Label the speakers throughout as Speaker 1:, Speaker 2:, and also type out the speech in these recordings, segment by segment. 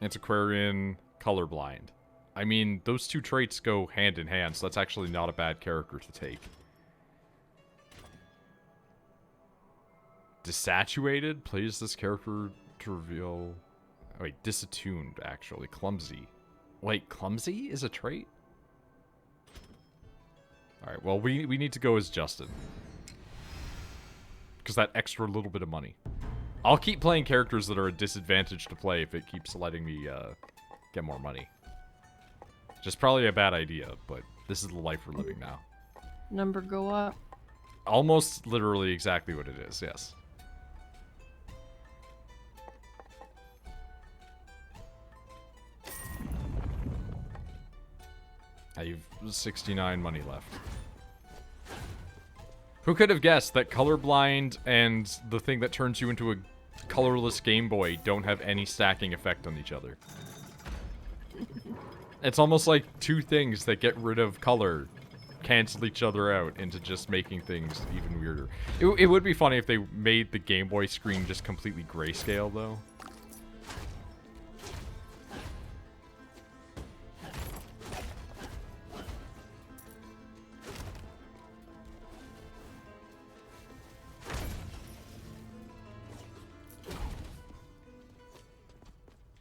Speaker 1: Antiquarian, colorblind. I mean, those two traits go hand in hand, so that's actually not a bad character to take. Desaturated plays this character to reveal... Oh, wait, disattuned, actually. Clumsy. Wait, clumsy is a trait? Alright, well, we need to go as Justin. Because that extra little bit of money. I'll keep playing characters that are a disadvantage to play if it keeps letting me get more money. Just probably a bad idea, but this is the life we're living now.
Speaker 2: Number go up.
Speaker 1: Almost literally exactly what it is, yes. I have 69 money left. Who could have guessed that colorblind and the thing that turns you into a colorless Game Boy don't have any stacking effect on each other? It's almost like two things that get rid of color cancel each other out into just making things even weirder. It would be funny if they made the Game Boy screen just completely grayscale, though.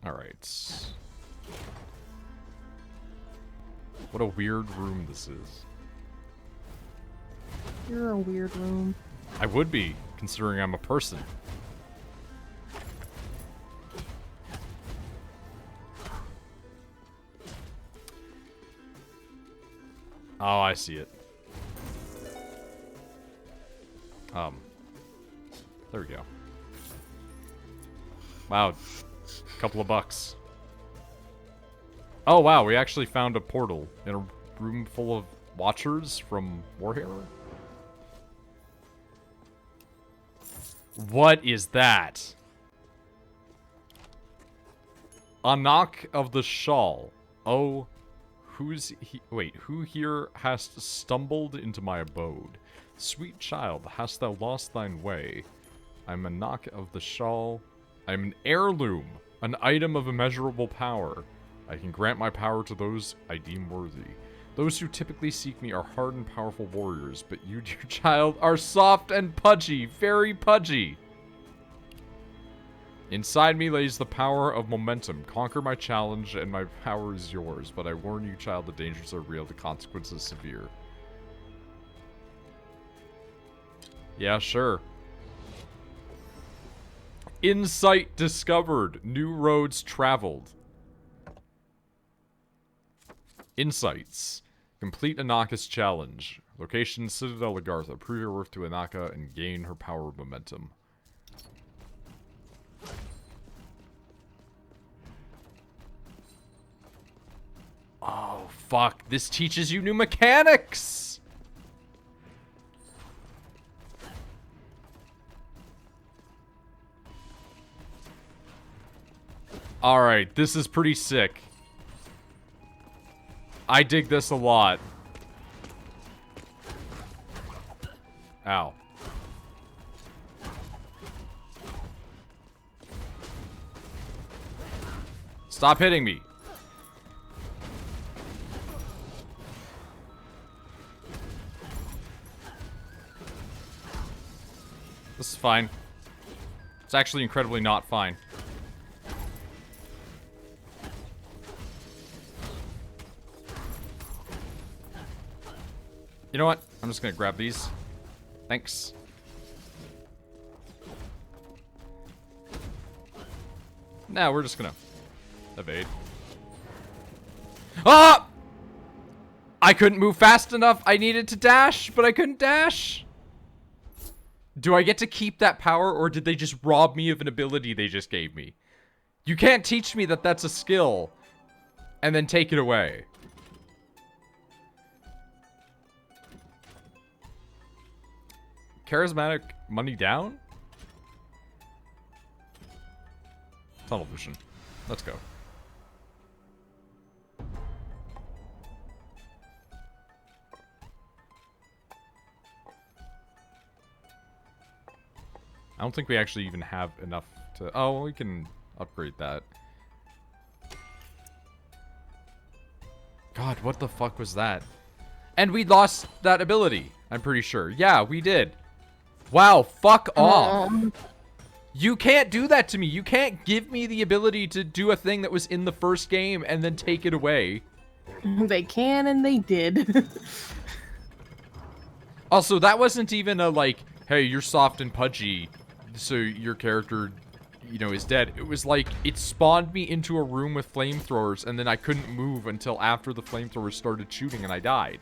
Speaker 1: Alright. What a weird room this is.
Speaker 2: You're a weird room.
Speaker 1: I would be, considering I'm a person. Oh, I see it. There we go. Wow. Couple of bucks. Oh, wow, we actually found a portal in a room full of watchers from Warhammer? What is that? A knock of the shawl. Oh, who's he? Wait, who here hast stumbled into my abode? Sweet child, hast thou lost thine way? I'm a knock of the shawl. I'm an heirloom, an item of immeasurable power. I can grant my power to those I deem worthy. Those who typically seek me are hard and powerful warriors, but you, dear child, are soft and pudgy, very pudgy. Inside me lays the power of momentum. Conquer my challenge, and my power is yours. But I warn you, child, the dangers are real, the consequences severe. Yeah, sure. Insight discovered. New roads traveled. Insights. Complete Anaka's challenge. Location, Citadel Lagartha. Prove your worth to Anaka and gain her power of momentum. Oh, fuck. This teaches you new mechanics! Alright, this is pretty sick. I dig this a lot. Ow. Stop hitting me. This is fine. It's actually incredibly not fine. You know what? I'm just gonna grab these. Thanks. Now we're just gonna evade. Ah! I couldn't move fast enough. I needed to dash, but I couldn't dash. Do I get to keep that power, or did they just rob me of an ability they just gave me? You can't teach me that that's a skill and then take it away. Charismatic money down? Tunnel vision. Let's go. I don't think we actually even have enough to... Oh, we can upgrade that. God, what the fuck was that? And we lost that ability, I'm pretty sure. Yeah, we did. Wow, fuck off. You can't do that to me. You can't give me the ability to do a thing that was in the first game and then take it away.
Speaker 2: They can and they did.
Speaker 1: Also, that wasn't even a, like, hey, you're soft and pudgy, so your character, you know, is dead. It was like, it spawned me into a room with flamethrowers, and then I couldn't move until after the flamethrowers started shooting, and I died.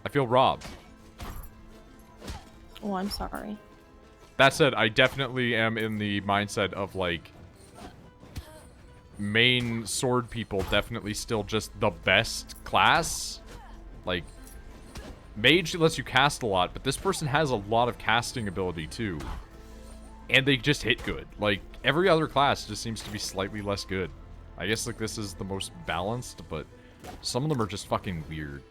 Speaker 1: I feel robbed.
Speaker 2: Oh, I'm sorry.
Speaker 1: That said, I definitely am in the mindset of, like, main sword people definitely still just the best class. Like, mage lets you cast a lot, but this person has a lot of casting ability, too. And they just hit good. Like, every other class just seems to be slightly less good. I guess, like, this is the most balanced, but some of them are just fucking weird.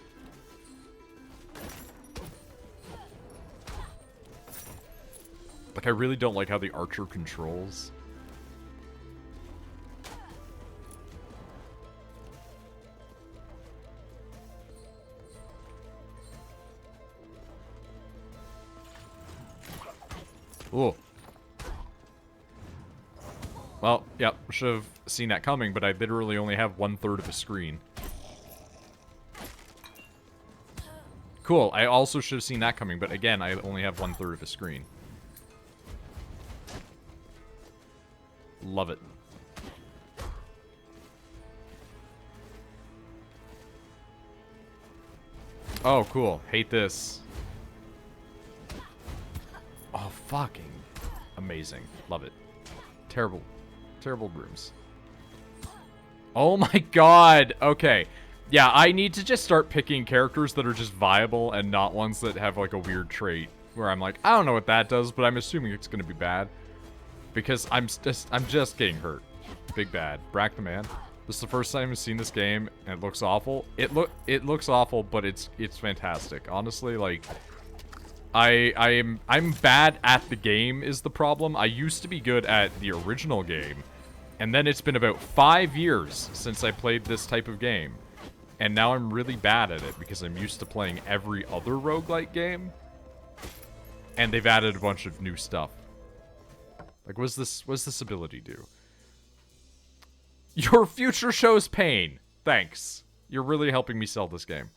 Speaker 1: Like, I really don't like how the archer controls. Ooh. Well, yeah, should have seen that coming, but I literally only have 1/3 of a screen. Cool, I also should have seen that coming, but again, I only have 1/3 of a screen. Love it. Oh, cool. Hate this. Oh, fucking amazing. Love it. Terrible. Terrible rooms. Oh my god. Okay. Yeah, I need to just start picking characters that are just viable and not ones that have, like, a weird trait. Where I'm like, I don't know what that does, but I'm assuming it's gonna be bad. Because I'm just getting hurt. Big bad. Brack the man. This is the first time I've seen this game, and it looks awful. It looks awful, but it's fantastic. Honestly, like, I'm bad at the game is the problem. I used to be good at the original game, and then it's been about 5 years since I played this type of game, and now I'm really bad at it because I'm used to playing every other roguelike game, and they've added a bunch of new stuff. Like, what's this ability do? Your future shows pain. Thanks. You're really helping me sell this game.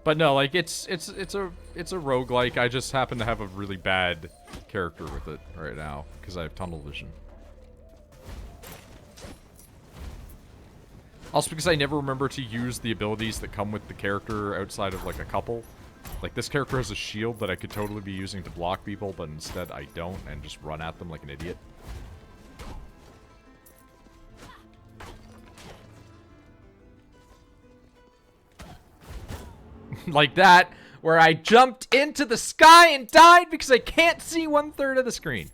Speaker 1: But no, like, it's a roguelike. I just happen to have a really bad character with it right now because I have tunnel vision. Also because I never remember to use the abilities that come with the character outside of, like, a couple. Like, this character has a shield that I could totally be using to block people, but instead I don't and just run at them like an idiot. Like that, where I jumped into the sky and died because I can't see 1/3 of the screen.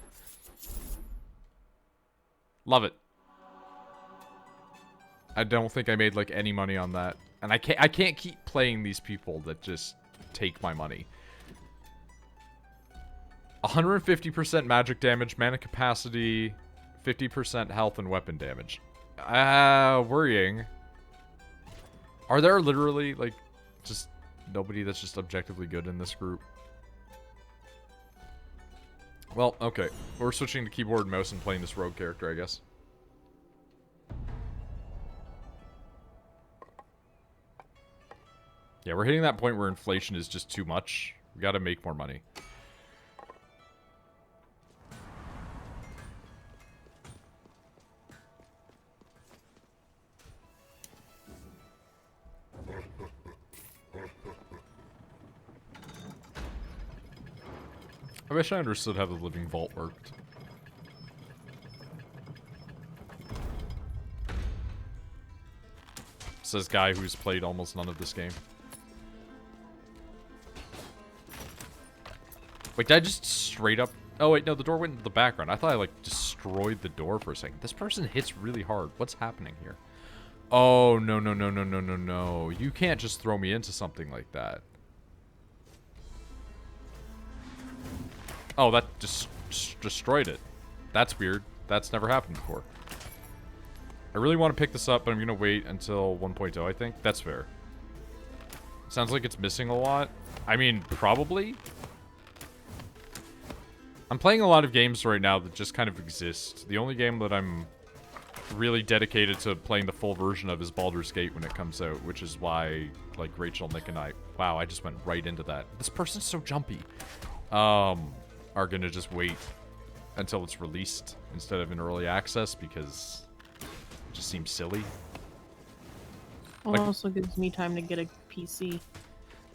Speaker 1: Love it. I don't think I made, like, any money on that. And I can't keep playing these people that just take my money. 150% magic damage, mana capacity, 50% health and weapon damage. Worrying. Are there literally, like, just nobody that's just objectively good in this group? Well, okay. We're switching to keyboard and mouse and playing this rogue character, I guess. Yeah, we're hitting that point where inflation is just too much. We gotta make more money. I wish I understood how the living vault worked. Says guy who's played almost none of this game. Wait, did I just straight up... Oh, wait, no, the door went into the background. I thought I, like, destroyed the door for a second. This person hits really hard. What's happening here? Oh, no, no, no, no, no, no, no. You can't just throw me into something like that. Oh, that just destroyed it. That's weird. That's never happened before. I really want to pick this up, but I'm going to wait until 1.0, I think. That's fair. Sounds like it's missing a lot. I mean, probably. I'm playing a lot of games right now that just kind of exist. The only game that I'm really dedicated to playing the full version of is Baldur's Gate when it comes out, which is why, like, Rachel, Nick, and I... Wow, I just went right into that. This person's so jumpy. Are gonna just wait until it's released instead of in early access because it just seems silly.
Speaker 2: Well, it also gives me time to get a PC.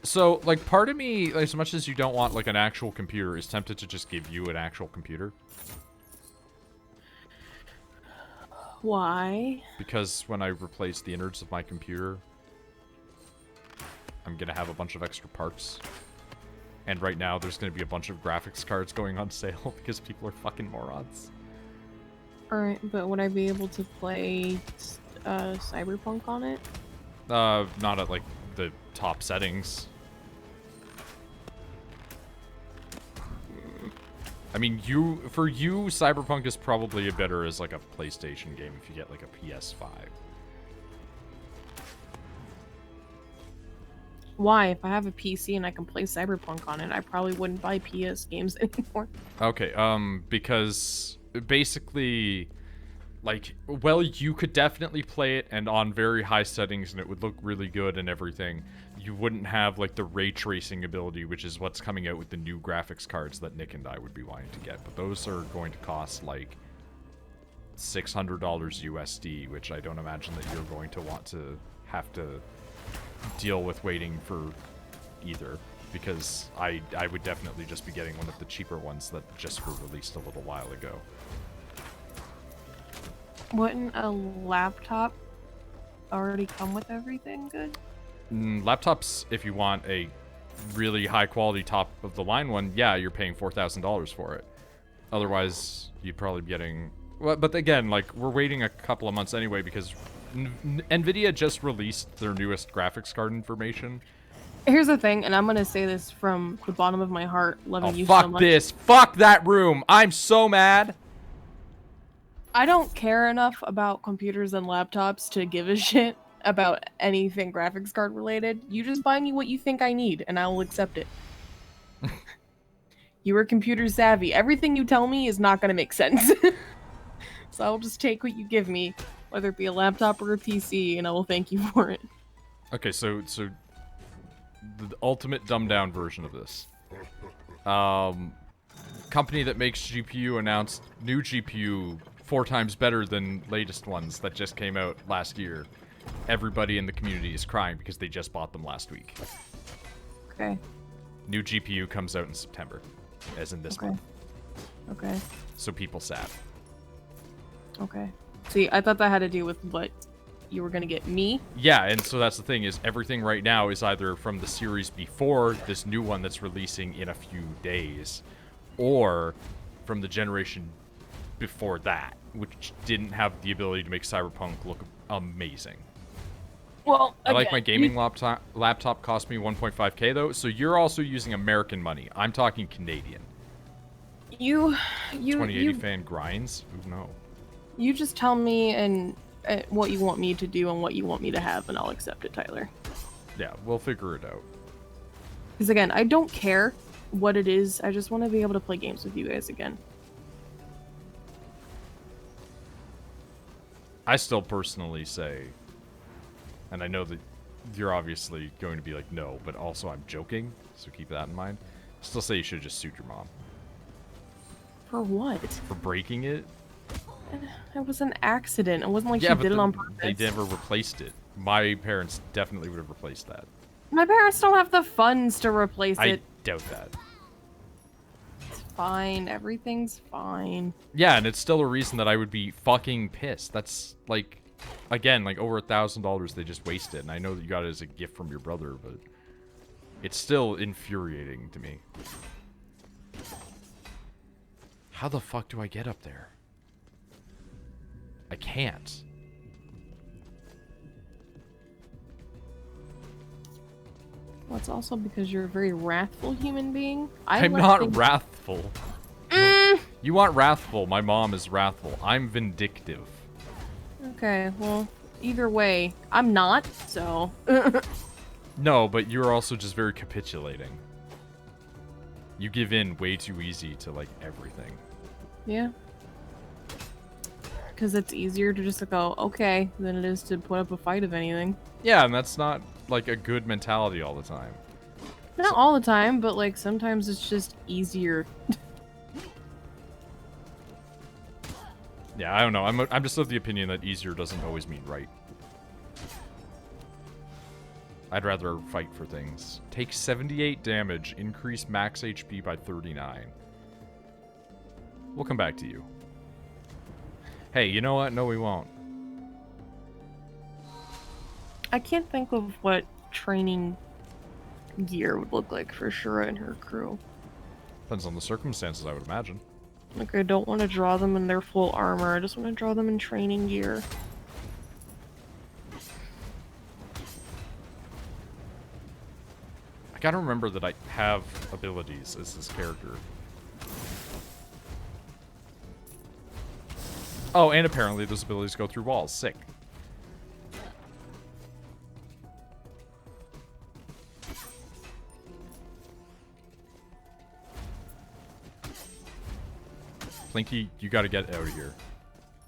Speaker 1: So, like, part of me, like, as much as you don't want, like, an actual computer, is tempted to just give you an actual computer.
Speaker 2: Why?
Speaker 1: Because when I replace the innards of my computer, I'm gonna have a bunch of extra parts. And right now, there's gonna be a bunch of graphics cards going on sale because people are fucking morons.
Speaker 2: Alright, but would I be able to play Cyberpunk on it?
Speaker 1: Not at, like, the top settings. I mean, for you, Cyberpunk is probably better as, like, a PlayStation game if you get, like, a PS5.
Speaker 2: Why? If I have a PC and I can play Cyberpunk on it, I probably wouldn't buy PS games anymore.
Speaker 1: Okay, because basically, like, well, you could definitely play it and on very high settings and it would look really good and everything. You wouldn't have, like, the ray tracing ability, which is what's coming out with the new graphics cards that Nick and I would be wanting to get. But those are going to cost, like, $600 USD, which I don't imagine that you're going to want to have to deal with waiting for either, because I would definitely just be getting one of the cheaper ones that just were released a little while ago.
Speaker 2: Wouldn't a laptop already come with everything good?
Speaker 1: Laptops, if you want a really high quality top of the line one, yeah, you're paying $4,000 for it. Otherwise, you'd probably be getting... Well, but again, like, we're waiting a couple of months anyway because NVIDIA just released their newest graphics card information.
Speaker 2: Here's the thing, and I'm gonna say this from the bottom of my heart, loving you so
Speaker 1: fuck
Speaker 2: much.
Speaker 1: this. Fuck that room. I'm so mad.
Speaker 2: I don't care enough about computers and laptops to give a shit about anything graphics card related. You just buy me what you think I need, and I will accept it. You are computer savvy. Everything you tell me is not gonna make sense. So I'll just take what you give me, whether it be a laptop or a PC, and I will thank you for it.
Speaker 1: Okay, so the ultimate dumbed down version of this. Company that makes GPU announced new GPU 4 times better than latest ones that just came out last year. Everybody in the community is crying because they just bought them last week.
Speaker 2: Okay.
Speaker 1: New GPU comes out in September, as in this month.
Speaker 2: Okay.
Speaker 1: So people sad.
Speaker 2: Okay. See, I thought that had to do with what you were gonna get me.
Speaker 1: Yeah, and so that's the thing, is everything right now is either from the series before this new one that's releasing in a few days, or from the generation before that, which didn't have the ability to make Cyberpunk look amazing.
Speaker 2: Well,
Speaker 1: I like my gaming laptop cost me 1.5K though, so you're also using American money. I'm talking Canadian.
Speaker 2: You
Speaker 1: 2080 fan grinds? Ooh, no.
Speaker 2: You just tell me and what you want me to do and what you want me to have, and I'll accept it, Tyler.
Speaker 1: Yeah, we'll figure it out.
Speaker 2: Because again, I don't care what it is. I just want to be able to play games with you guys again.
Speaker 1: I still personally say, and I know that you're obviously going to be like, no, but also I'm joking, so keep that in mind. Still say you should just suit your mom.
Speaker 2: For what?
Speaker 1: For breaking it?
Speaker 2: It was an accident. It wasn't like she did it on purpose.
Speaker 1: They never replaced it. My parents definitely would have replaced that.
Speaker 2: My parents don't have the funds to replace it.
Speaker 1: I doubt that.
Speaker 2: It's fine. Everything's fine.
Speaker 1: Yeah, and it's still a reason that I would be fucking pissed. That's, like, again, like, over $1,000 they just wasted. And I know that you got it as a gift from your brother, but it's still infuriating to me. How the fuck do I get up there? I can't.
Speaker 2: Well, it's also because you're a very wrathful human being.
Speaker 1: I'm not wrathful. You want wrathful. My mom is wrathful. I'm vindictive.
Speaker 2: Okay, well, either way, I'm not, so...
Speaker 1: No, but you're also just very capitulating. You give in way too easy to, like, everything.
Speaker 2: Yeah. Because it's easier to just go, okay, than it is to put up a fight of anything.
Speaker 1: Yeah, and that's not, like, a good mentality all the time.
Speaker 2: Not all the time, but, like, sometimes it's just easier.
Speaker 1: Yeah, I don't know. I'm just of the opinion that easier doesn't always mean right. I'd rather fight for things. Take 78 damage, increase max HP by 39. We'll come back to you. Hey, you know what? No, we won't.
Speaker 2: I can't think of what training gear would look like for Shura and her crew.
Speaker 1: Depends on the circumstances, I would imagine.
Speaker 2: Like, I don't want to draw them in their full armor. I just want to draw them in training gear.
Speaker 1: I gotta remember that I have abilities as this character. Oh, and apparently those abilities go through walls. Sick. Plinky, you gotta get out of here.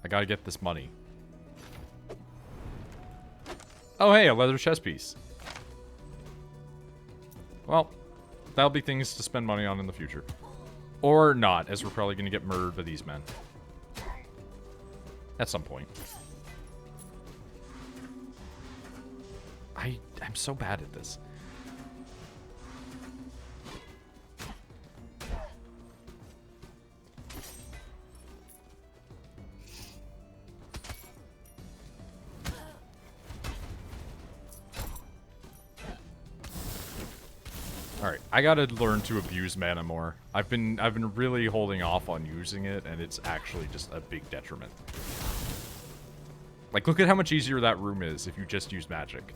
Speaker 1: I gotta get this money. Oh, hey, a leather chest piece. Well, that'll be things to spend money on in the future. Or not, as we're probably gonna get murdered by these men. At some point. I'm so bad at this. Alright, I gotta learn to abuse mana more. I've been really holding off on using it, and it's actually just a big detriment. Like, look at how much easier that room is if you just use magic.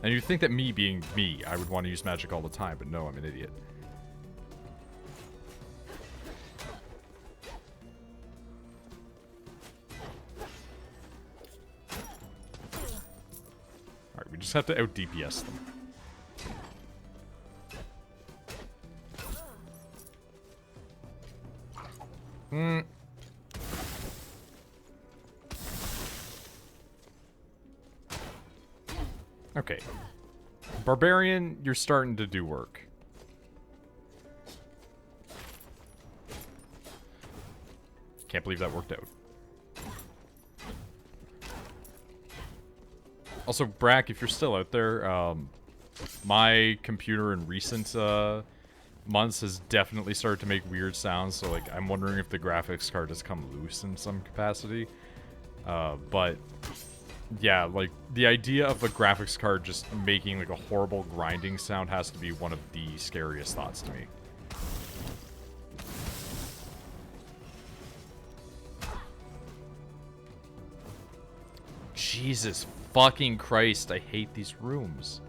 Speaker 1: And you'd think that me being me, I would want to use magic all the time, but no, I'm an idiot. Alright, we just have to out DPS them. Okay. Barbarian, you're starting to do work. Can't believe that worked out. Also, Brack, if you're still out there, my computer in recent months has definitely started to make weird sounds, so like I'm wondering if the graphics card has come loose in some capacity. But yeah, like the idea of a graphics card just making like a horrible grinding sound has to be one of the scariest thoughts to me. Jesus fucking Christ, I hate these rooms.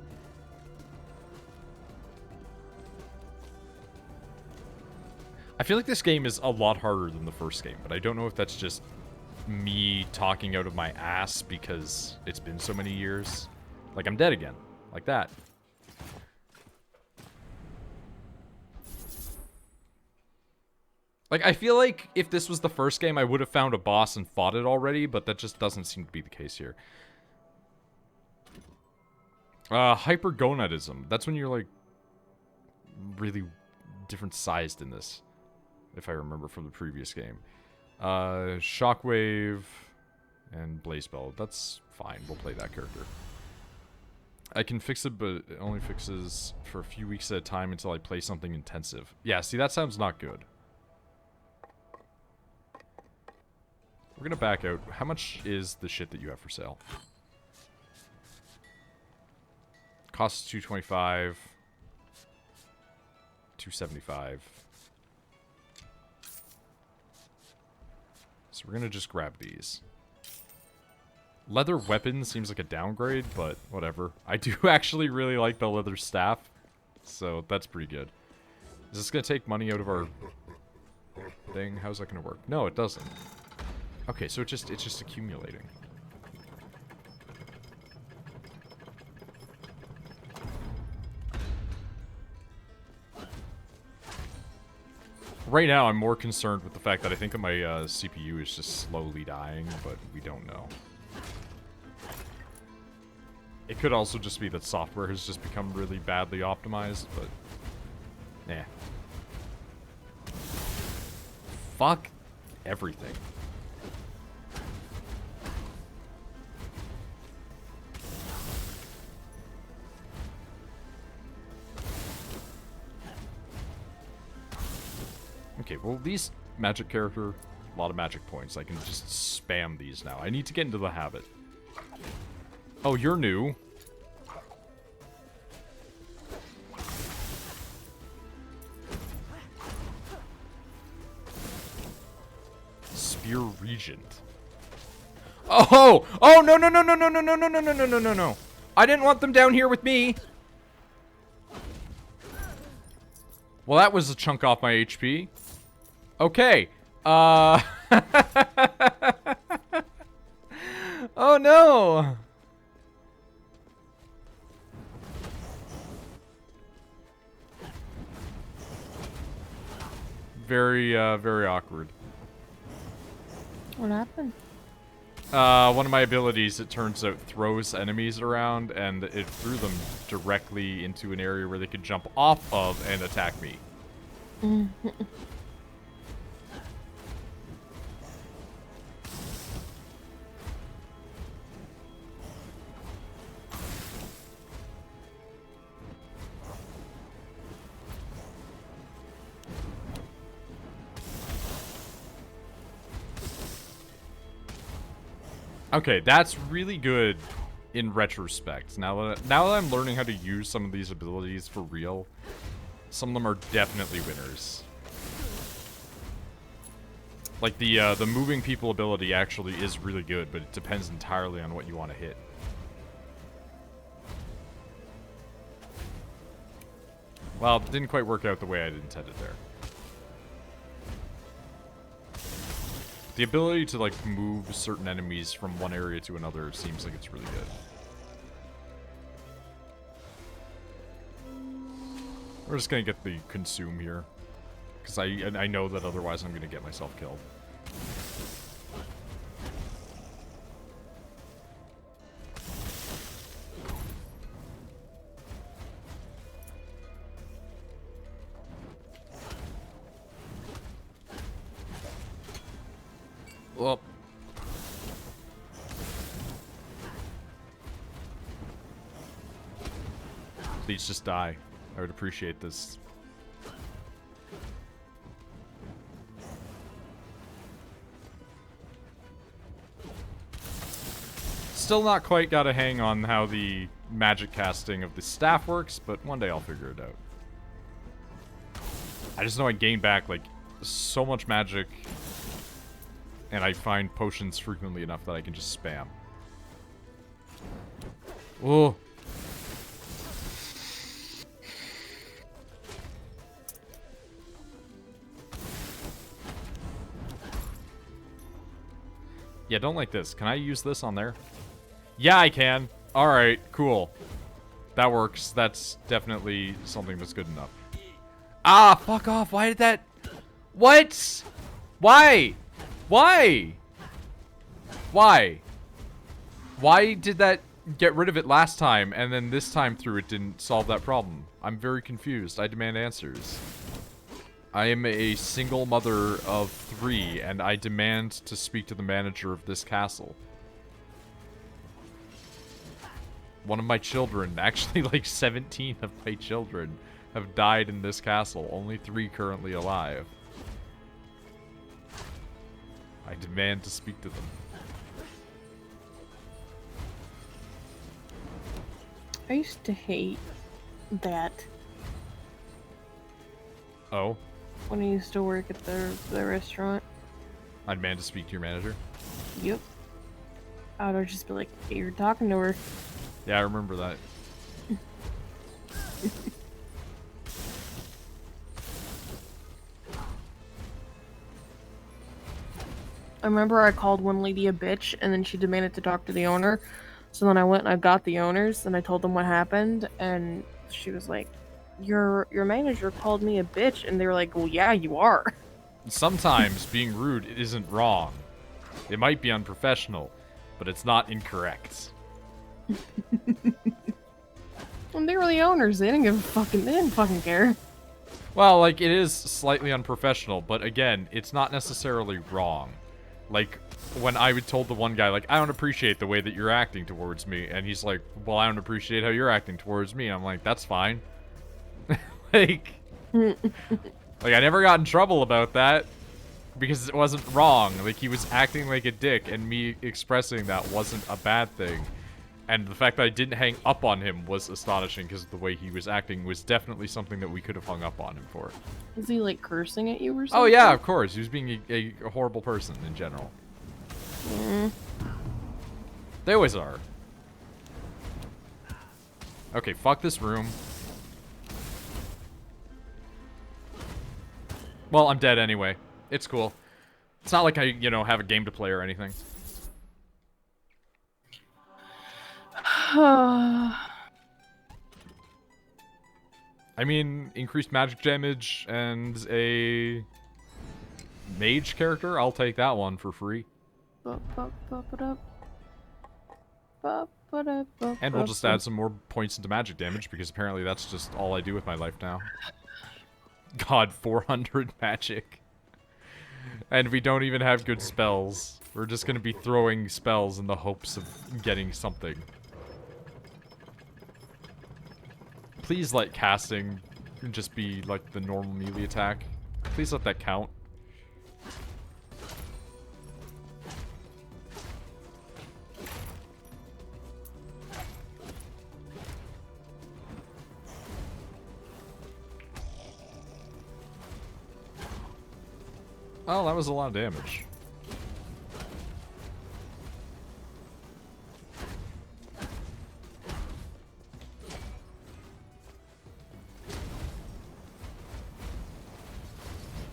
Speaker 1: I feel like this game is a lot harder than the first game, but I don't know if that's just me talking out of my ass because it's been so many years. Like, I'm dead again. Like that. Like, I feel like if this was the first game, I would have found a boss and fought it already, but that just doesn't seem to be the case here. Hypergonadism. That's when you're, like, really different sized in this, if I remember from the previous game. Shockwave and Blaze Bell. That's fine. We'll play that character. I can fix it, but it only fixes for a few weeks at a time until I play something intensive. Yeah, see, that sounds not good. We're gonna back out. How much is the shit that you have for sale? Costs $225. $275. So we're gonna just grab these. Leather weapon seems like a downgrade, but whatever. I do actually really like the leather staff, so that's pretty good. Is this gonna take money out of our thing? How's that gonna work? No, it doesn't. Okay, so it's just accumulating. Right now, I'm more concerned with the fact that I think that my CPU is just slowly dying, but we don't know. It could also just be that software has just become really badly optimized, but... nah. Fuck everything. Okay, well, these magic character, a lot of magic points. I can just spam these now. I need to get into the habit. Oh, you're new. Spear Regent. Oh! Oh, no, no, no, no, no, no, no, no, no, no, no, no, no, no. I didn't want them down here with me. Well, that was a chunk off my HP. Okay. Oh, no. Very awkward.
Speaker 2: What happened?
Speaker 1: One of my abilities, it turns out, throws enemies around, and it threw them directly into an area where they could jump off of and attack me. Okay, that's really good in retrospect. Now that I'm learning how to use some of these abilities for real, some of them are definitely winners. Like the moving people ability actually is really good, but it depends entirely on what you want to hit. Well, it didn't quite work out the way I intended there. The ability to, like, move certain enemies from one area to another seems like it's really good. We're just gonna get the consume here. Because I know that otherwise I'm gonna get myself killed. Well, please just die. I would appreciate this. Still not quite got a hang on how the magic casting of the staff works, but one day I'll figure it out. I just know I gain back, like, so much magic, and I find potions frequently enough that I can just spam. Oh. Yeah, don't like this. Can I use this on there? Yeah, I can. Alright, cool. That works. That's definitely something that's good enough. Ah, fuck off. Why did that... What? Why? Why? Why? Why did that get rid of it last time, and then this time through it didn't solve that problem? I'm very confused. I demand answers. I am a single mother of 3, and I demand to speak to the manager of this castle. One of my children, actually like 17 of my children, have died in this castle. Only 3 currently alive. I demand to speak to them.
Speaker 2: I used to hate that.
Speaker 1: Oh?
Speaker 2: When I used to work at the restaurant.
Speaker 1: I'd demand to speak to your manager.
Speaker 2: Yep. I would just be like, hey, you're talking to her.
Speaker 1: Yeah, I remember that.
Speaker 2: I remember I called one lady a bitch, and then she demanded to talk to the owner. So then I went and I got the owners, and I told them what happened, and she was like, your manager called me a bitch, and they were like, well, yeah, you are.
Speaker 1: Sometimes being rude isn't wrong. It might be unprofessional, but it's not incorrect.
Speaker 2: And they were the owners. They didn't fucking care.
Speaker 1: Well, like, it is slightly unprofessional, but again, it's not necessarily wrong. Like, when I told the one guy, like, I don't appreciate the way that you're acting towards me, and he's like, well, I don't appreciate how you're acting towards me. I'm like, that's fine. like, I never got in trouble about that, because it wasn't wrong. Like, he was acting like a dick, and me expressing that wasn't a bad thing. And the fact that I didn't hang up on him was astonishing, because the way he was acting was definitely something that we could have hung up on him for.
Speaker 2: Is he, like, cursing at you or something?
Speaker 1: Oh, yeah, of course. He was being a horrible person in general. They always are. Okay, fuck this room. Well, I'm dead anyway. It's cool. It's not like I, you know, have a game to play or anything. I mean, increased magic damage and a mage character? I'll take that one for free. And we'll just add some more points into magic damage, because apparently that's just all I do with my life now. God, 400 magic. And we don't even have good spells. We're just gonna be throwing spells in the hopes of getting something. Please let casting just be like the normal melee attack. Please let that count. Oh, that was a lot of damage.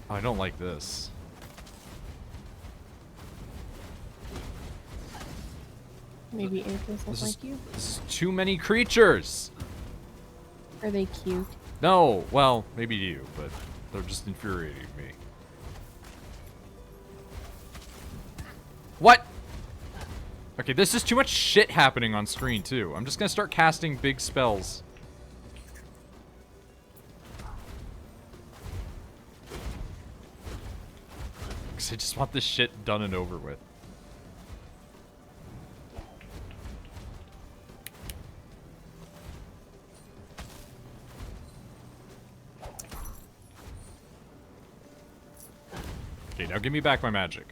Speaker 1: Oh, I don't like this.
Speaker 2: Maybe Air doesn't like you?
Speaker 1: This is too many creatures!
Speaker 2: Are they cute?
Speaker 1: No, well, maybe you, but they're just infuriating me. What? Okay, this is too much shit happening on screen, too. I'm just gonna start casting big spells. Because I just want this shit done and over with. Okay, now give me back my magic.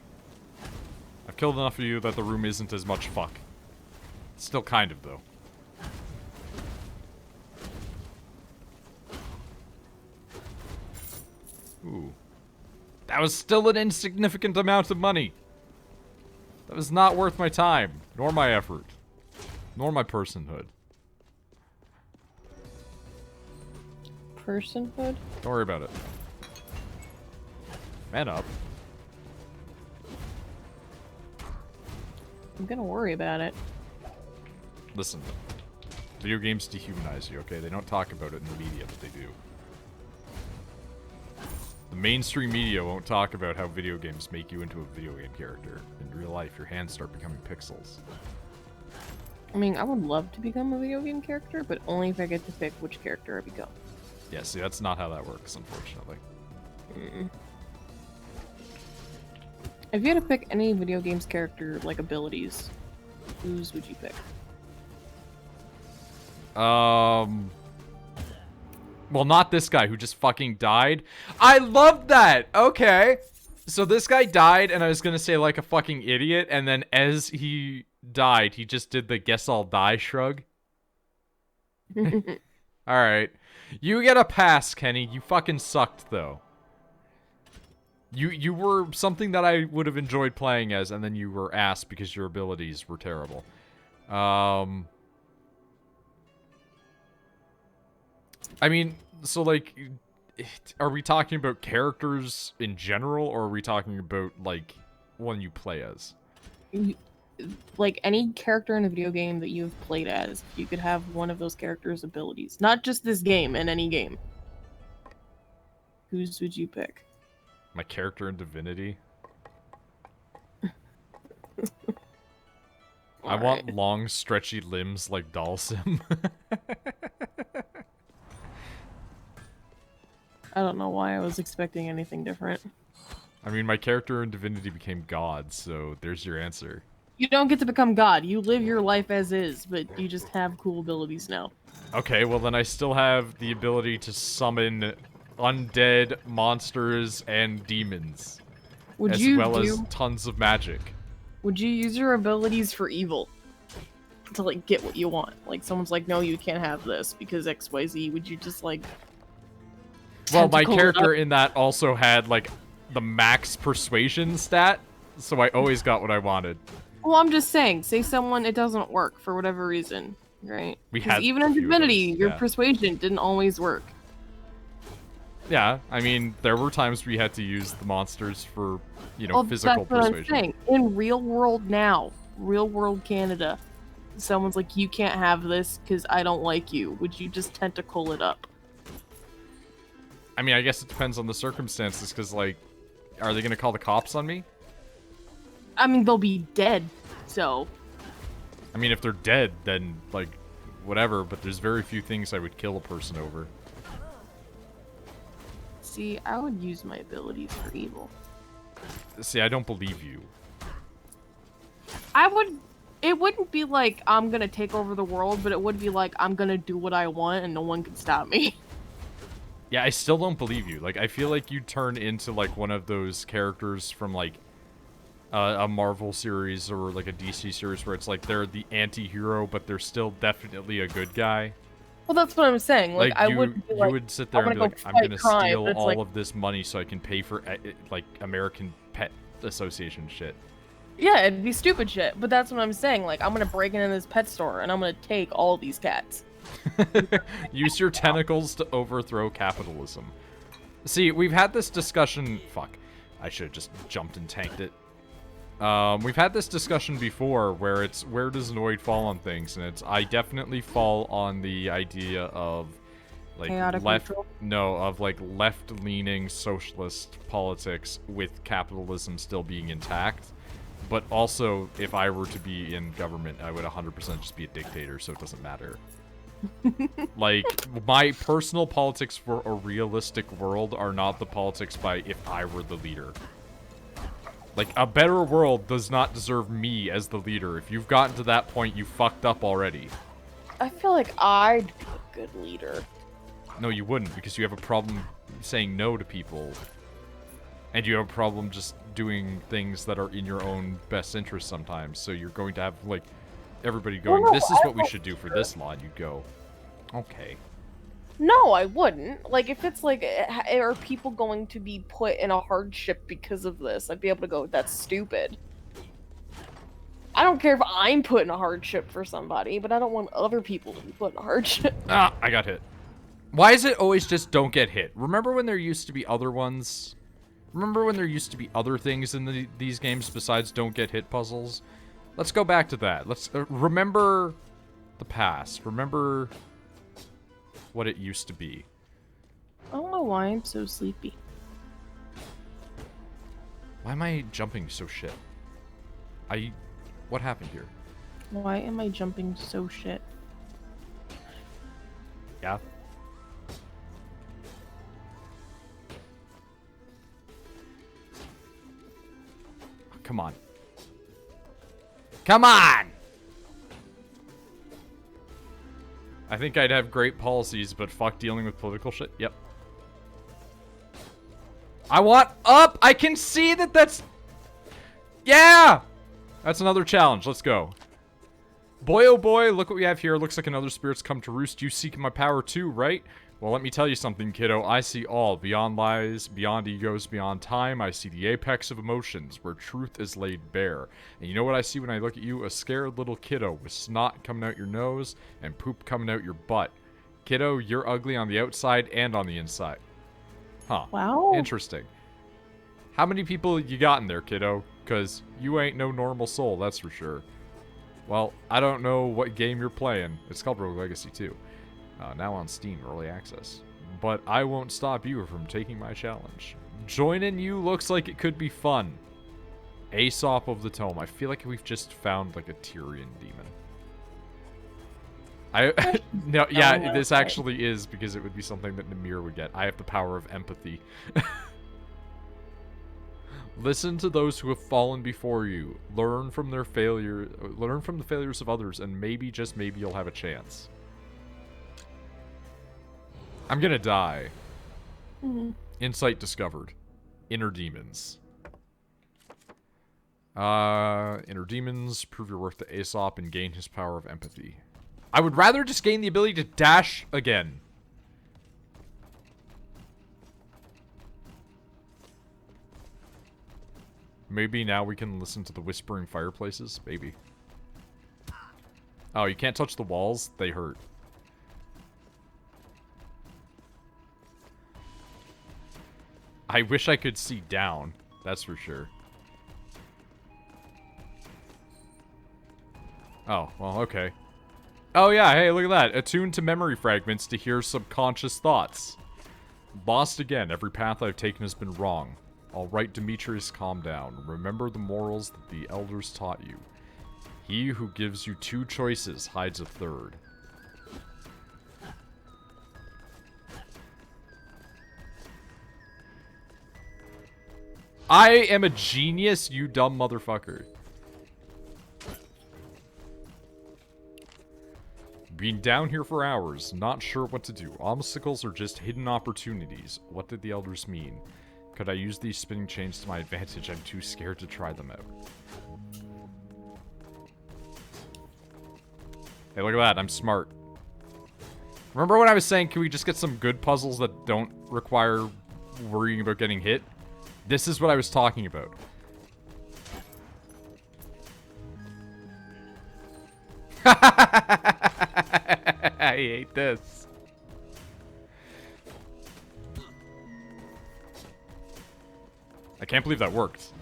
Speaker 1: I've killed enough of you that the room isn't as much fuck. Still kind of, though. Ooh. That was still an insignificant amount of money. That was not worth my time, nor my effort, nor my personhood.
Speaker 2: Personhood?
Speaker 1: Don't worry about it. Man up.
Speaker 2: I'm gonna worry about it.
Speaker 1: Listen, video games dehumanize you, okay? They don't talk about it in the media, but they do. The mainstream media won't talk about how video games make you into a video game character. In real life, your hands start becoming pixels.
Speaker 2: I mean, I would love to become a video game character, but only if I get to pick which character I become.
Speaker 1: Yeah, see, that's not how that works, unfortunately.
Speaker 2: If you had to pick any video games character, like, abilities, whose would you pick?
Speaker 1: Well, not this guy who just fucking died. I love that! Okay. So this guy died, and I was gonna say like a fucking idiot, and then as he died, he just did the guess I'll die shrug. Alright. You get a pass, Kenny. You fucking sucked, though. You were something that I would have enjoyed playing as, and then you were ass because your abilities were terrible. I mean, so, like, are we talking about characters in general, or are we talking about, like, one you play as?
Speaker 2: Like, any character in a video game that you've played as, you could have one of those characters' abilities. Not just this game, in any game. Whose would you pick?
Speaker 1: My character in Divinity? I want long, stretchy limbs like Dalsim.
Speaker 2: I don't know why I was expecting anything different.
Speaker 1: I mean, my character in Divinity became God, so there's your answer.
Speaker 2: You don't get to become God. You live your life as is, but you just have cool abilities now.
Speaker 1: Okay, well then I still have the ability to summon undead monsters and demons. As well as tons of magic.
Speaker 2: Would you use your abilities for evil? To, like, get what you want? Like, someone's like, no, you can't have this because XYZ. Would you just, like...
Speaker 1: Well, my character in that also had, like, the max persuasion stat, so I always got what I wanted.
Speaker 2: Well, I'm just saying, say someone, it doesn't work for whatever reason, right? Because even in Divinity, your persuasion didn't always work.
Speaker 1: Yeah, I mean, there were times we had to use the monsters for, you know, physical persuasion.
Speaker 2: That's what I'm saying. In real world now, real world Canada, someone's like, you can't have this because I don't like you. Would you just tentacle it up?
Speaker 1: I mean, I guess it depends on the circumstances, because, like, are they going to call the cops on me?
Speaker 2: I mean, they'll be dead, so...
Speaker 1: I mean, if they're dead, then, like, whatever, but there's very few things I would kill a person over.
Speaker 2: See, I would use my abilities for evil.
Speaker 1: See, I don't believe you.
Speaker 2: It wouldn't be like, I'm gonna take over the world, but it would be like, I'm gonna do what I want and no one can stop me.
Speaker 1: Yeah, I still don't believe you. Like, I feel like you turn into, like, one of those characters from, like, a Marvel series or, like, a DC series where it's like they're the anti-hero, but they're still definitely a good guy.
Speaker 2: Well, that's what I'm saying. Like, I
Speaker 1: would sit there and be like, I'm gonna steal all of this money so I can pay for, like, American Pet Association shit.
Speaker 2: Yeah, it'd be stupid shit, but that's what I'm saying. Like, I'm gonna break into this pet store and I'm gonna take all these cats.
Speaker 1: Use your tentacles to overthrow capitalism. See, we've had this discussion... Fuck. I should have just jumped and tanked it. We've had this discussion before where it's, where does Noid fall on things? And it's, I definitely fall on the idea of, like, left-leaning socialist politics with capitalism still being intact. But also, if I were to be in government, I would 100% just be a dictator, so it doesn't matter. Like, my personal politics for a realistic world are not the politics by if I were the leader. Like, a better world does not deserve me as the leader. If you've gotten to that point, you fucked up already.
Speaker 2: I feel like I'd be a good leader.
Speaker 1: No, you wouldn't, because you have a problem saying no to people. And you have a problem just doing things that are in your own best interest sometimes. So you're going to have, like, everybody going, this is what we should do for this law, and you go, okay.
Speaker 2: No, I wouldn't. Like, if it's like, are people going to be put in a hardship because of this? I'd be able to go, that's stupid. I don't care if I'm put in a hardship for somebody, but I don't want other people to be put in a hardship.
Speaker 1: Ah, I got hit. Why is it always just don't get hit? Remember when there used to be other ones? Remember when there used to be other things in these games besides don't get hit puzzles? Let's go back to that. Let's remember the past. Remember what it used to be.
Speaker 2: I don't know why I'm so sleepy.
Speaker 1: Why am I jumping so shit? What happened here?
Speaker 2: Why am I jumping so shit?
Speaker 1: Yeah. Come on. Come on! I think I'd have great policies, but fuck dealing with political shit. Yep. I want up! I can see that that's... Yeah! That's another challenge. Let's go. Boy, oh boy, look what we have here. Looks like another spirit's come to roost. You seek my power too, right? Well, let me tell you something, kiddo. I see all. Beyond lies, beyond egos, beyond time. I see the apex of emotions, where truth is laid bare. And you know what I see when I look at you? A scared little kiddo with snot coming out your nose and poop coming out your butt. Kiddo, you're ugly on the outside and on the inside. Huh.
Speaker 2: Wow.
Speaker 1: Interesting. How many people you got in there, kiddo? Because you ain't no normal soul, that's for sure. Well, I don't know what game you're playing. It's called Rogue Legacy 2. Now on Steam, Early Access. But I won't stop you from taking my challenge. Joining you looks like it could be fun. Aesop of the Tome. I feel like we've just found, like, a Tyrian demon. No, yeah, this actually is, because it would be something that Namir would get. I have the power of empathy. Listen to those who have fallen before you. Learn from their failure. Learn from the failures of others, and maybe, just maybe, you'll have a chance. I'm gonna die. Insight discovered. Inner demons. Inner demons. Prove your worth to Aesop and gain his power of empathy. I would rather just gain the ability to dash again. Maybe now we can listen to the whispering fireplaces? Maybe. Oh, you can't touch the walls? They hurt. I wish I could see down. That's for sure. Oh, well, okay. Oh yeah, hey, look at that. Attuned to memory fragments to hear subconscious thoughts. Lost again. Every path I've taken has been wrong. Alright, Demetrius, calm down. Remember the morals that the elders taught you. He who gives you two choices hides a third. I am a genius, you dumb motherfucker. Been down here for hours, not sure what to do. Obstacles are just hidden opportunities. What did the elders mean? Could I use these spinning chains to my advantage? I'm too scared to try them out. Hey, look at that. I'm smart. Remember when I was saying, can we just get some good puzzles that don't require worrying about getting hit? This is what I was talking about. I hate this. I can't believe that worked.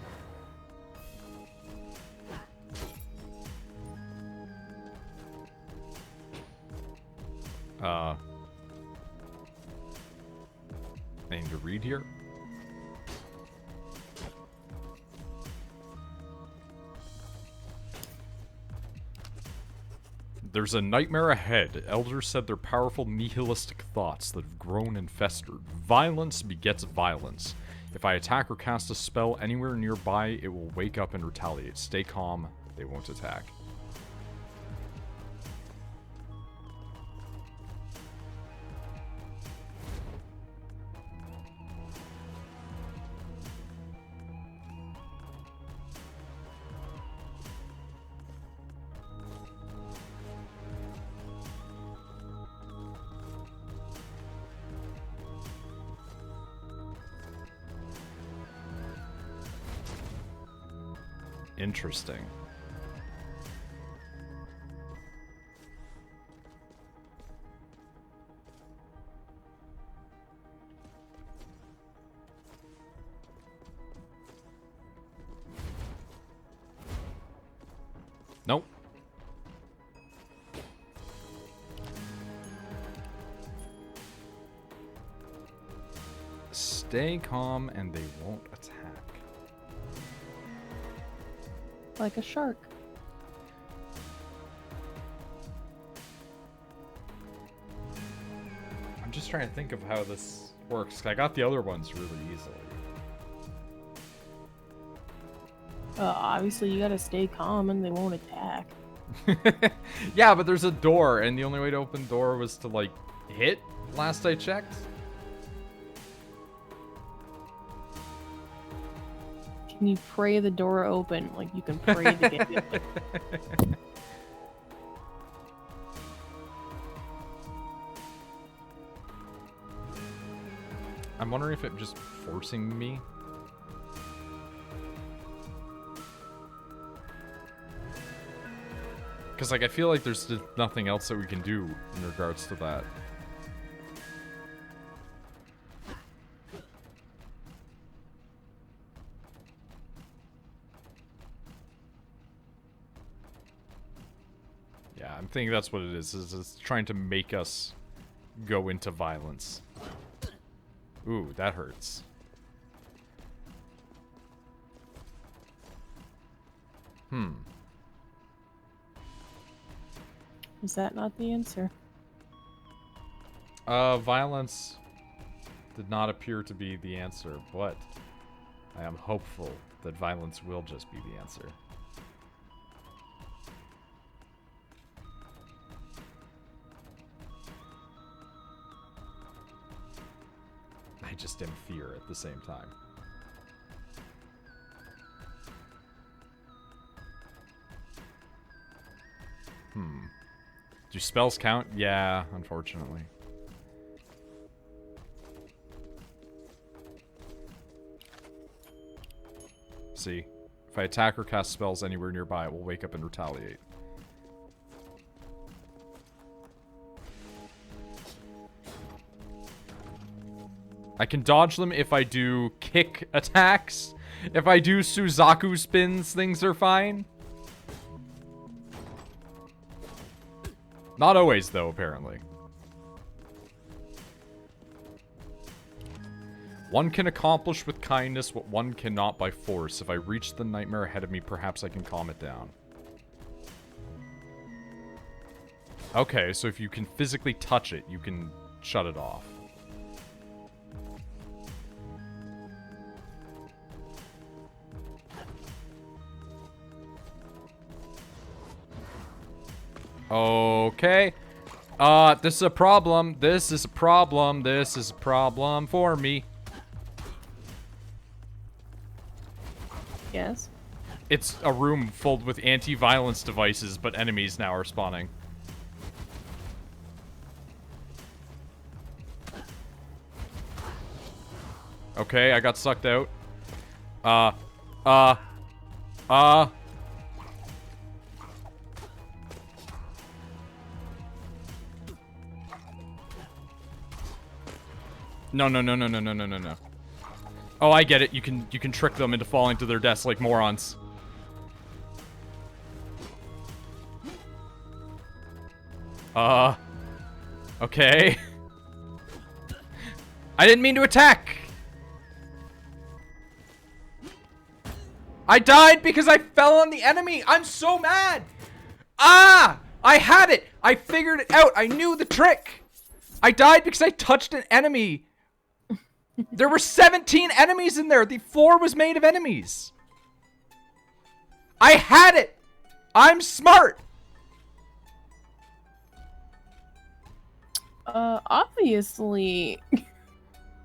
Speaker 1: Anything to read here? There's a nightmare ahead. Elders said they're powerful nihilistic thoughts that have grown and festered. Violence begets violence. If I attack or cast a spell anywhere nearby, it will wake up and retaliate. Stay calm. They won't attack. Interesting. Nope. Stay calm and they won't attack.
Speaker 2: Like a shark.
Speaker 1: I'm just trying to think of how this works. I got the other ones really easily.
Speaker 2: Obviously you gotta stay calm and they won't attack.
Speaker 1: Yeah, but there's a door, and the only way to open the door was to, like, hit, last I checked.
Speaker 2: Can you pray the door open? Like you can pray to get it.
Speaker 1: I'm wondering if it's just forcing me. Because, like, I feel like there's just nothing else that we can do in regards to that. Yeah, I'm thinking that's what it is it's trying to make us go into violence. Ooh, that hurts.
Speaker 2: Is that not the answer?
Speaker 1: Violence did not appear to be the answer, but I am hopeful that violence will just be the answer. I just am fear at the same time. Do spells count? Yeah, unfortunately. See, if I attack or cast spells anywhere nearby, it will wake up and retaliate. I can dodge them if I do kick attacks. If I do Suzaku spins, things are fine. Not always, though, apparently. One can accomplish with kindness what one cannot by force. If I reach the nightmare ahead of me, perhaps I can calm it down. Okay, so if you can physically touch it, you can shut it off. Okay. This is a problem. This is a problem. This is a problem for me.
Speaker 2: Yes.
Speaker 1: It's a room filled with anti-violence devices, but enemies now are spawning. Okay, I got sucked out. No. Oh, I get it. You can trick them into falling to their deaths like morons. Okay. I didn't mean to attack. I died because I fell on the enemy. I'm so mad. Ah! I had it. I figured it out. I knew the trick. I died because I touched an enemy. There were 17 enemies in there. The floor was made of enemies. I had it. I'm smart.
Speaker 2: Obviously.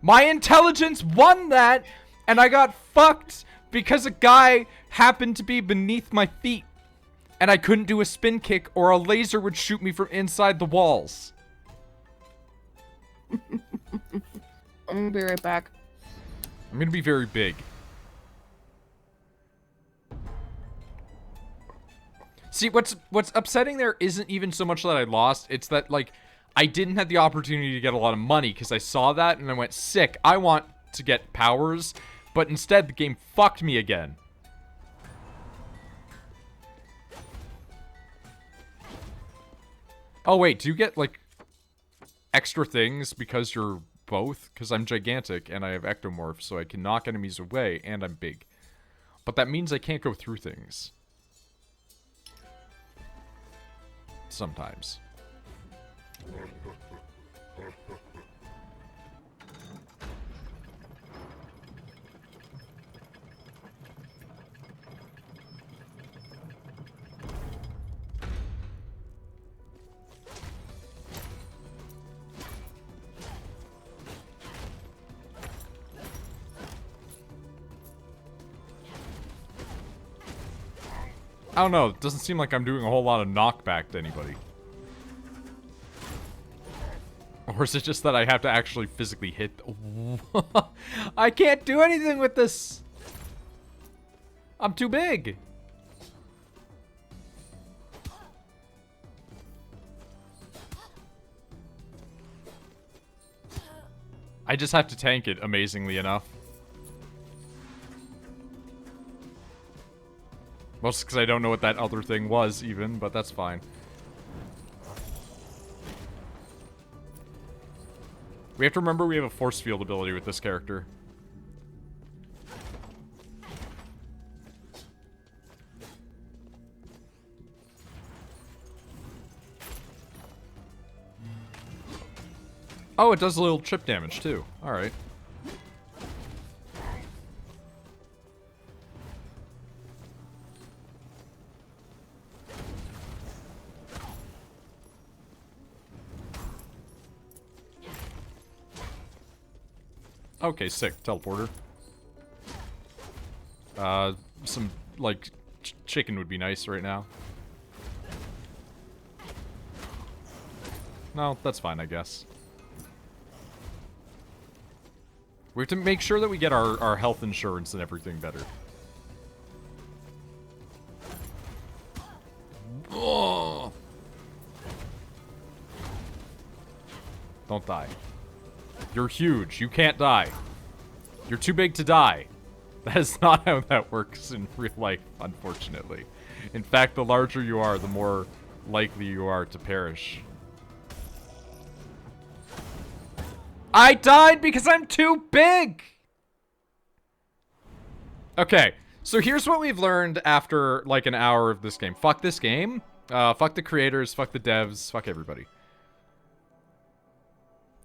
Speaker 1: My intelligence won that, and I got fucked because a guy happened to be beneath my feet, and I couldn't do a spin kick or a laser would shoot me from inside the walls.
Speaker 2: I'm gonna be right back.
Speaker 1: I'm gonna be very big. See, what's upsetting there isn't even so much that I lost, it's that, like, I didn't have the opportunity to get a lot of money, because I saw that, and I went, sick, I want to get powers, but instead, the game fucked me again. Oh, wait, do you get, like, extra things because you're both? Because I'm gigantic, and I have ectomorph, so I can knock enemies away, and I'm big. But that means I can't go through things. Sometimes. I don't know, it doesn't seem like I'm doing a whole lot of knockback to anybody. Or is it just that I have to actually physically hit? I can't do anything with this. I'm too big. I just have to tank it, amazingly enough. Mostly because I don't know what that other thing was, even, but that's fine. We have to remember we have a force field ability with this character. Oh, it does a little chip damage, too. Alright. Okay, sick. Teleporter. Some, like, chicken would be nice right now. No, that's fine, I guess. We have to make sure that we get our health insurance and everything better. Oh. Don't die. You're huge. You can't die. You're too big to die. That is not how that works in real life, unfortunately. In fact, the larger you are, the more likely you are to perish. I died because I'm too big! Okay, so here's what we've learned after, like, an hour of this game. Fuck this game. Fuck the creators, fuck the devs, fuck everybody.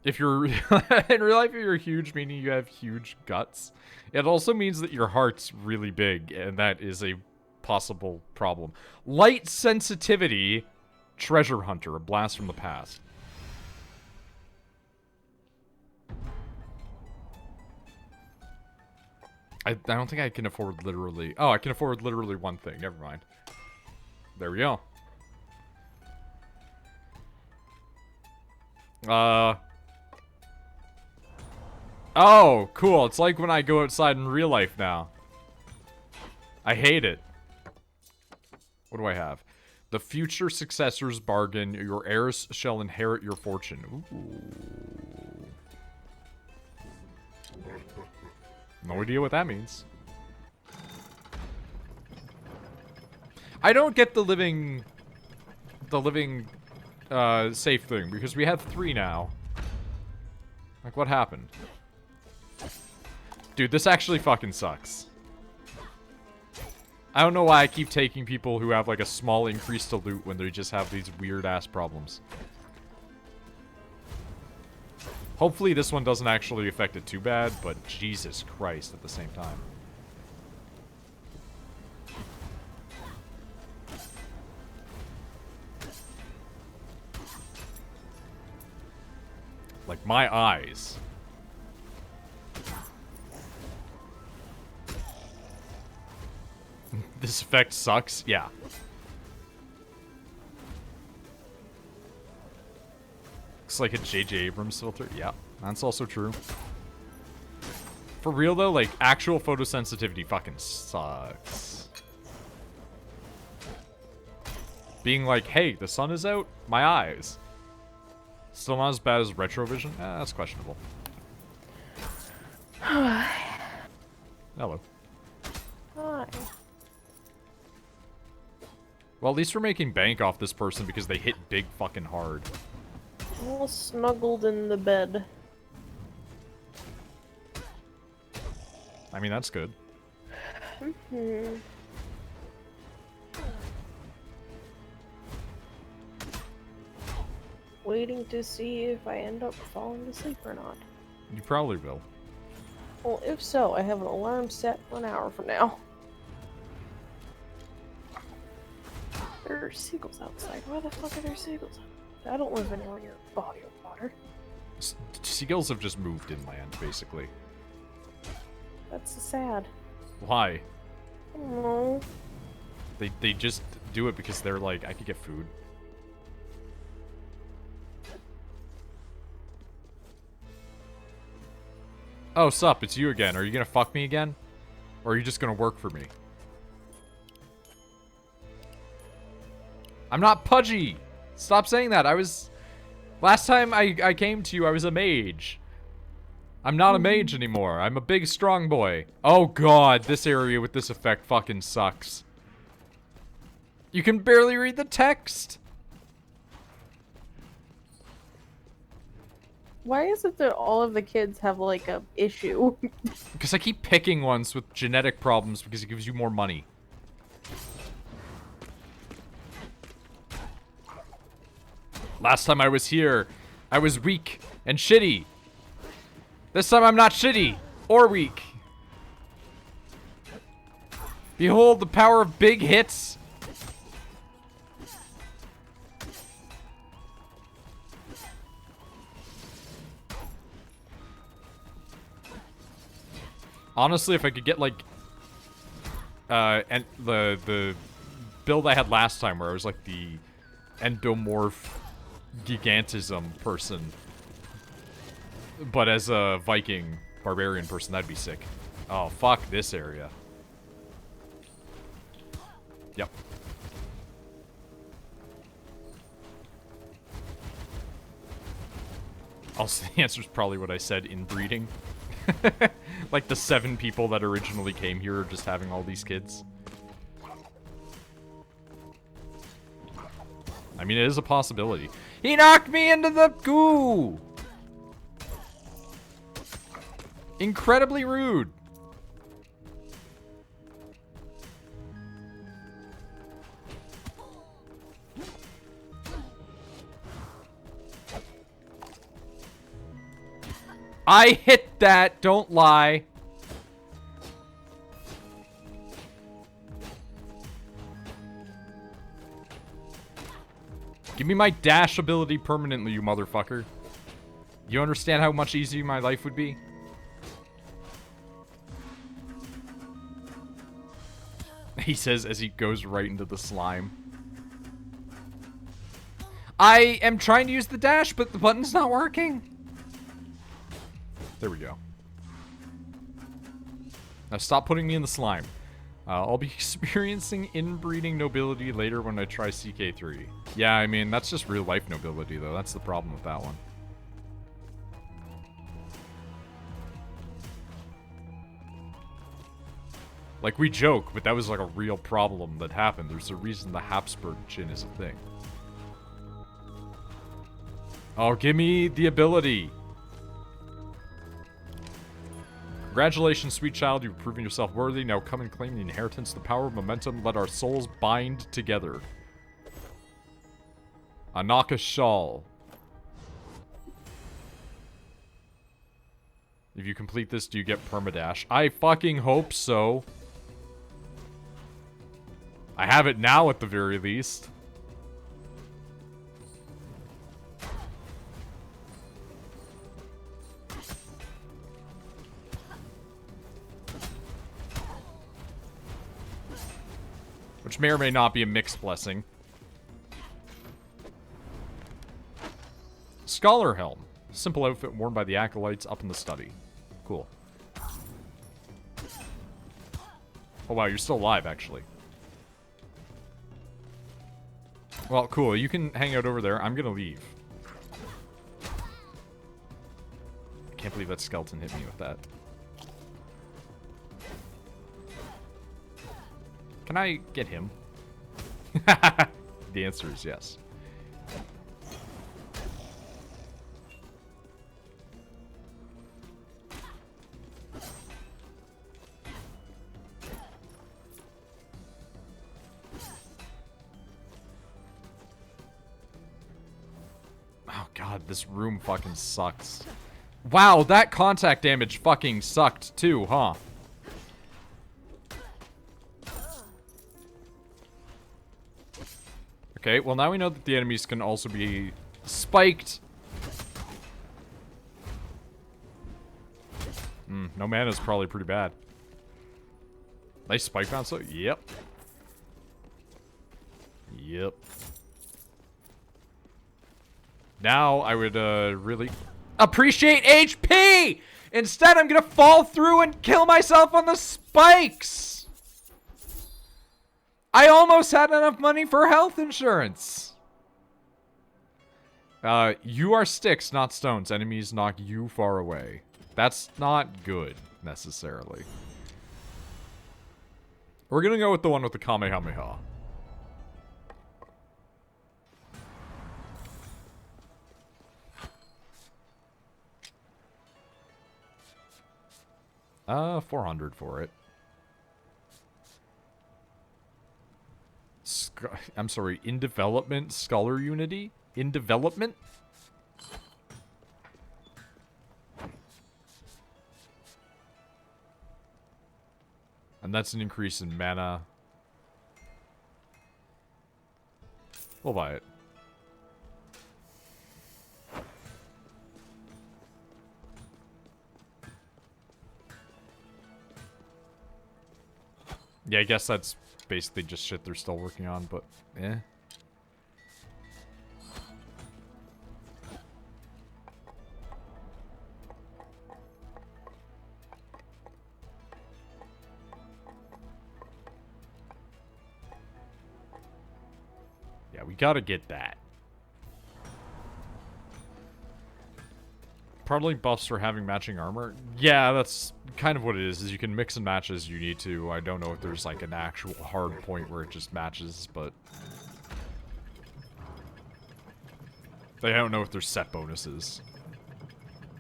Speaker 1: If you're, in real life, if you're huge, meaning you have huge guts, it also means that your heart's really big, and that is a possible problem. Light sensitivity, treasure hunter, a blast from the past. I don't think I can afford literally... Oh, I can afford literally one thing. Never mind. There we go. Oh, cool. It's like when I go outside in real life now. I hate it. What do I have? The future successor's bargain. Your heirs shall inherit your fortune. Ooh. No idea what that means. I don't get the living safe thing, because we have 3 now. Like, what happened? Dude, this actually fucking sucks. I don't know why I keep taking people who have, like, a small increase to loot when they just have these weird-ass problems. Hopefully this one doesn't actually affect it too bad, but Jesus Christ at the same time. Like, my eyes. This effect sucks? Yeah. Looks like a J.J. Abrams filter. Yeah, that's also true. For real, though, like, actual photosensitivity fucking sucks. Being like, hey, the sun is out, my eyes. Still not as bad as retrovision? That's questionable. Hello.
Speaker 2: Hi.
Speaker 1: Well, at least we're making bank off this person because they hit big fucking hard.
Speaker 2: All snuggled in the bed.
Speaker 1: I mean, that's good.
Speaker 2: Waiting to see if I end up falling asleep or not.
Speaker 1: You probably will.
Speaker 2: Well, if so, I have an alarm set for an hour from now. There are seagulls outside. Why the fuck are there seagulls? I don't live anywhere near a body of water.
Speaker 1: Seagulls have just moved inland, basically.
Speaker 2: That's sad.
Speaker 1: Why?
Speaker 2: I don't know.
Speaker 1: They just do it because they're like, I could get food. Oh, sup, it's you again. Are you gonna fuck me again? Or are you just gonna work for me? I'm not pudgy! Stop saying that. Last time I came to you, I was a mage. I'm not a mage anymore. I'm a big, strong boy. Oh god, this area with this effect fucking sucks. You can barely read the text!
Speaker 2: Why is it that all of the kids have, like, a issue?
Speaker 1: Because I keep picking ones with genetic problems because it gives you more money. Last time I was here, I was weak and shitty. This time I'm not shitty or weak. Behold the power of big hits. Honestly, if I could get, like, and the build I had last time where I was, like, the endomorph gigantism person, but as a Viking barbarian person, that'd be sick. Oh, fuck this area. Yep. Also, the answer is probably what I said, inbreeding. Like the 7 people that originally came here are just having all these kids. I mean, it is a possibility. He knocked me into the goo! Incredibly rude. I hit that, don't lie. Give me my dash ability permanently, you motherfucker. You understand how much easier my life would be? He says as he goes right into the slime. I am trying to use the dash, but the button's not working. There we go. Now stop putting me in the slime. I'll be experiencing inbreeding nobility later when I try CK3. Yeah, I mean, that's just real life nobility, though. That's the problem with that one. Like, we joke, but that was like a real problem that happened. There's a reason the Habsburg chin is a thing. Oh, give me the ability. Congratulations, sweet child. You've proven yourself worthy. Now come and claim the inheritance, the power of momentum. Let our souls bind together. Anaka Shawl. If you complete this, do you get permadash? I fucking hope so. I have it now at the very least. Which may or may not be a mixed blessing. Scholar Helm. Simple outfit worn by the acolytes up in the study. Cool. Oh wow, you're still alive, actually. Well, cool. You can hang out over there. I'm gonna leave. I can't believe that skeleton hit me with that. Can I get him? The answer is yes. Oh god, this room fucking sucks. Wow, that contact damage fucking sucked too, huh? Okay, well now we know that the enemies can also be spiked. No mana is probably pretty bad. Nice spike bounce though? Yep. Yep. Now I would really appreciate HP Instead, I'm gonna fall through and kill myself on the spikes! I almost had enough money for health insurance! You are sticks, not stones. Enemies knock you far away. That's not good, necessarily. We're gonna go with the one with the Kamehameha. $400 for it. I'm sorry, in development, Scholar Unity? In development? And that's an increase in mana. We'll buy it. Yeah, I guess that's basically just shit they're still working on, but eh. Yeah, we gotta get that. Probably buffs for having matching armor. Yeah, that's kind of what it is you can mix and match as you need to. I don't know if there's like an actual hard point where it just matches, but I don't know if there's set bonuses.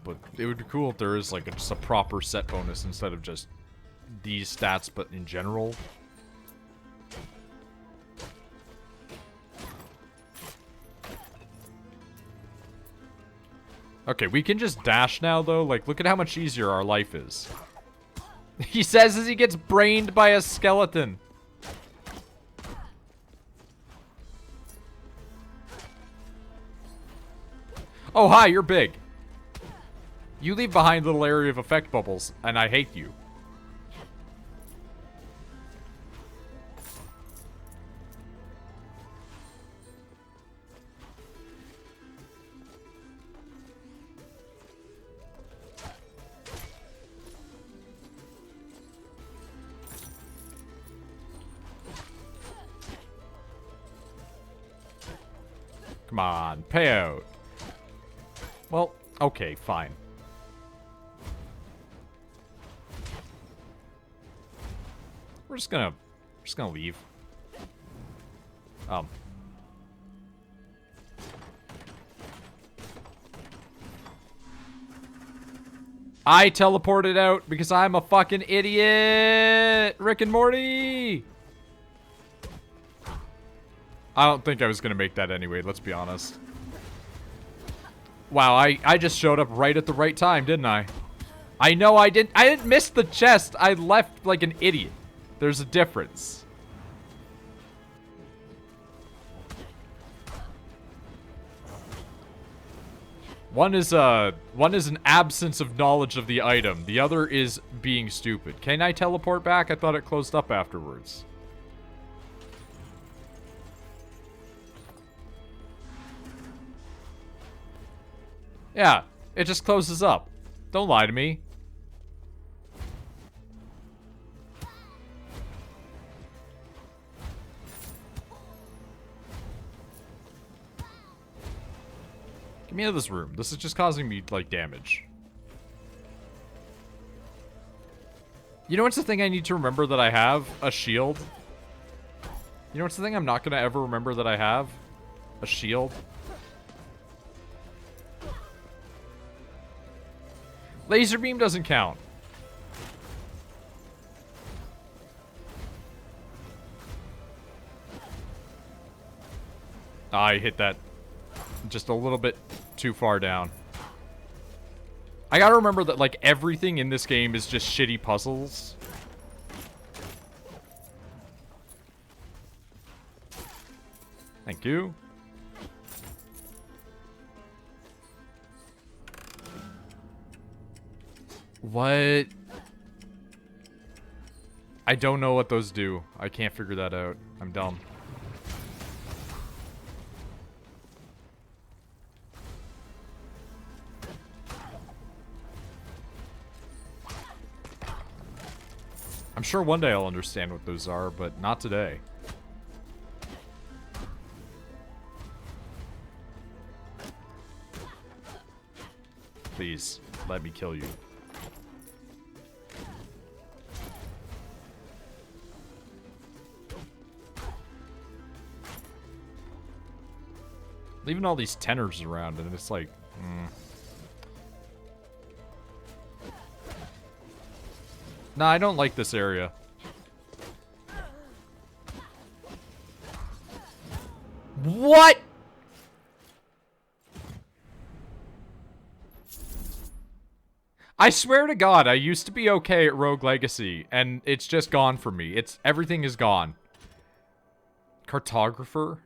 Speaker 1: But it would be cool if there is like just a proper set bonus instead of just these stats, but in general. Okay, we can just dash now, though. Like, look at how much easier our life is. He says as he gets brained by a skeleton. Oh, hi, you're big. You leave behind little area of effect bubbles, and I hate you. Come on, pay out. Well, okay, fine. We're just gonna leave. I teleported out because I'm a fucking idiot! Rick and Morty! I don't think I was gonna make that anyway, let's be honest. Wow, I just showed up right at the right time, didn't I? I know I didn't miss the chest. I left like an idiot. There's a difference. One is an absence of knowledge of the item. The other is being stupid. Can I teleport back? I thought it closed up afterwards. Yeah, it just closes up. Don't lie to me. Get me out of this room. This is just causing me, like, damage. You know what's the thing I need to remember that I have? A shield. You know what's the thing I'm not gonna ever remember that I have? A shield. Laser beam doesn't count. I hit that just a little bit too far down. I gotta remember that, like, everything in this game is just shitty puzzles. Thank you. What? I don't know what those do. I can't figure that out. I'm dumb. I'm sure one day I'll understand what those are, but not today. Please, let me kill you. Leaving all these tenors around, and it's like, Nah, I don't like this area. What? I swear to God, I used to be okay at Rogue Legacy, and it's just gone for me. Everything is gone. Cartographer?